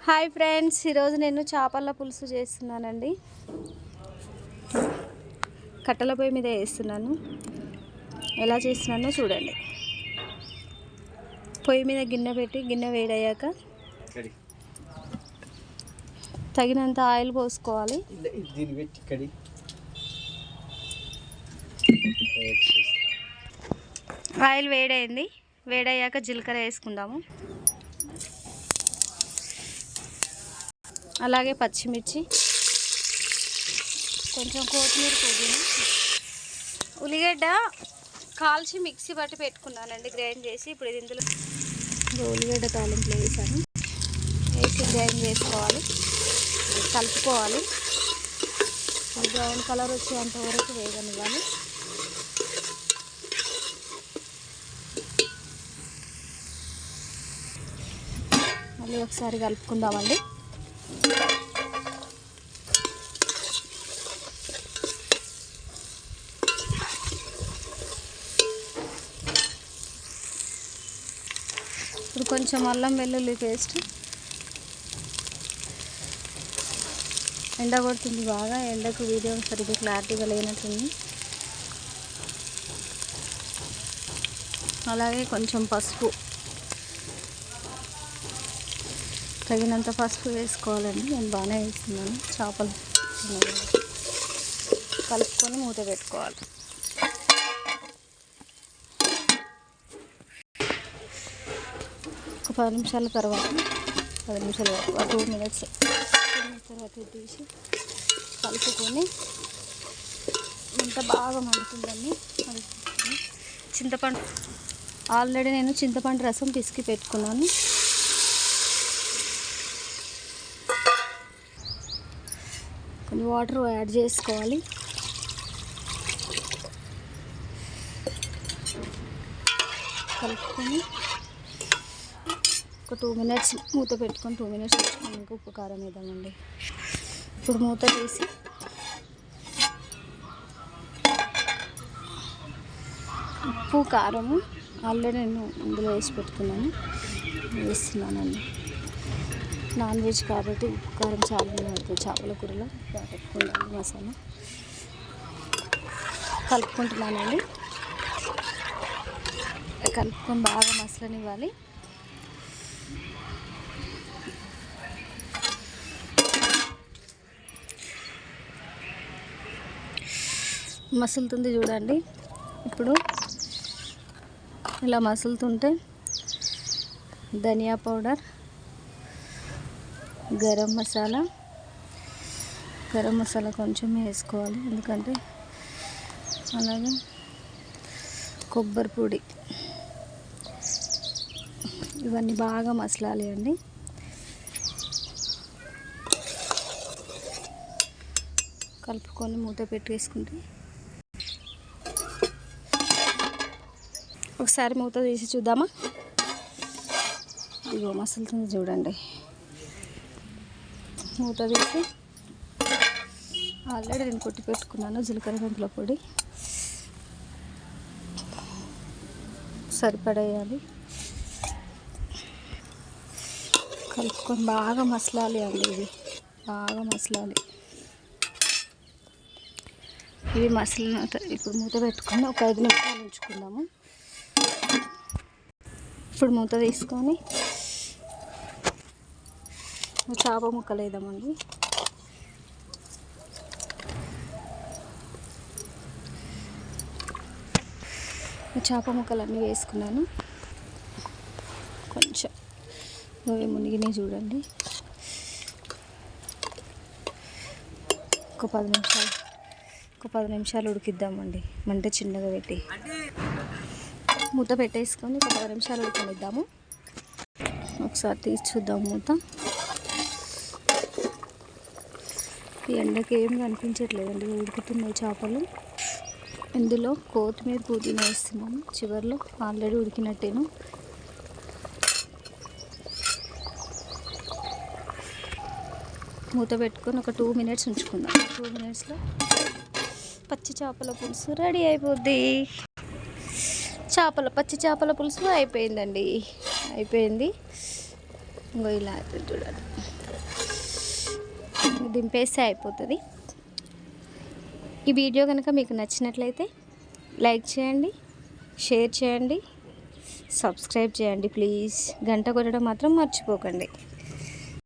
Hi friends, ఈరోజు నేను చేపల పులుసు చేస్తున్నానండి. కట్టెల పొయ్యి మీద వేస్తున్నాను. ఎలా చేస్తున్నానో చూడండి. పొయ్యి మీద గిన్నె పెట్టి గిన్నె వేడయ్యాక తగినంత ఆయిల్ పోసుకోవాలి. ఆయిల్ వేడైంది. వేడయ్యాక జీలకర్ర వేసుకుందాము. అలాగే పచ్చిమిర్చి, కొంచెం కొత్తిమీర, పుదీనా, ఉల్లిగడ్డ కాల్చి మిక్సీ పట్టి పెట్టుకున్నానండి, గ్రైండ్ చేసి. ఇప్పుడు ఇది ఇందులో ఉల్లిగడ్డ తాలింపులో వేసాను. వేసి గ్రైండ్ చేసుకోవాలి, కలుపుకోవాలి. బ్రౌన్ కలర్ వచ్చేంత వరకు వేగనివ్వాలి. మళ్ళీ ఒకసారి కలుపుకుందామండి. ఇప్పుడు కొంచెం అల్లం వెల్లుల్లి పేస్ట్. ఎండ కొడుతుంది బాగా, ఎండకు వీడియో సరిగ్గా క్లారిటీగా లేనట్టుంది. అలాగే కొంచెం పసుపు, తగినంత పసుపు వేసుకోవాలండి. నేను బాగానే వేస్తున్నాను. చేపలు కలుపుకొని మూత పెట్టుకోవాలి. ఒక 10 నిమిషాల తర్వాత, 10 నిమిషాలు 2 మినిట్స్ తర్వాత తీసి కలుపుకొని, ఇంత బాగా మండుతుందండి. చింతపండు ఆల్రెడీ నేను చింతపండు రసం పిసికి పెట్టుకున్నాను. కొన్ని వాటర్ యాడ్ చేసుకోవాలి. కలుపుకొని ఒక 2 మినిట్స్ మూత పెట్టుకొని, 2 మినిట్స్ పెట్టుకొని ఇంకా ఉప్పు కారం వేద్దామండి. ఇప్పుడు మూత తీసి ఉప్పు కారము ఆల్రెడీ నేను ఇందులో వేసి పెట్టుకున్నాను, వేస్తున్నానండి. నాన్ వెజ్ కాబట్టి ఉప్పు కారం చాలా పడుతుంది. చేపల కూరలో పెట్టుకుంటాను. మసాలా కలుపుకుంటున్నానండి. కలుపుకొని బాగా మసలనివ్వాలి. మసులుతుంది చూడండి. ఇప్పుడు ఇలా మసులుతుంటే ధనియా పౌడర్, గరం మసాలా కొంచెం వేసుకోవాలి, ఎందుకంటే అలాగే కొబ్బరి పొడి, ఇవన్నీ బాగా మసలాలి అండి. కలుపుకొని మూత పెట్టేసుకుంటే, ఒకసారి మూత తీసి చూద్దామా. ఇగో మసులుతుంది చూడండి. మూత తీసి ఆల్రెడీ నేను కొట్టి పెట్టుకున్నాను జీలకర్ర మెంతుల పొడి, సరిపడేయాలి. కలుపుకొని బాగా మసలాలి అండి. ఇది బాగా మసలాలి. ఇవి మసలిన ఇప్పుడు మూత పెట్టుకొని ఒక 5 నిమిషాలు ఉంచుకుందాము. ఇప్పుడు మూత తీసుకొని చేప ముక్కలు వేద్దామండి. చేప ముక్కలు అన్నీ వేసుకున్నాను. కొంచెం అవి మునిగినాయి చూడండి. ఒక 10 నిమిషాలు ఉడికిద్దామండి. మంట చిన్నగా పెట్టి మూత పెట్టేసుకొని ఒక 10 నిమిషాలు ఉడకనిద్దాము. ఒకసారి తీసి చూద్దాం మూత. ఈ ఎండకి ఏం కనిపించట్లేదండి, ఉడుకుతున్నాయి చేపలు. ఇందులో కొత్తిమీర, పుదీనా వేస్తున్నాను చివరిలో. ఆల్రెడీ ఉడికినట్టేను. మూత పెట్టుకొని ఒక 2 మినిట్స్ ఉంచుకుందాం. 2 మినిట్స్లో పచ్చి చేపల పులుసు రెడీ అయిపోద్ది. పచ్చి చేపల పులుసు అయిపోయిందండి. ఇంకో ఇలా అవుతుంది చూడండి. దింపేస్తే అయిపోతుంది. ఈ వీడియో కనుక మీకు నచ్చినట్లయితే లైక్ చేయండి, షేర్ చేయండి, సబ్స్క్రైబ్ చేయండి ప్లీజ్. గంట కొట్టడం మాత్రం మర్చిపోకండి.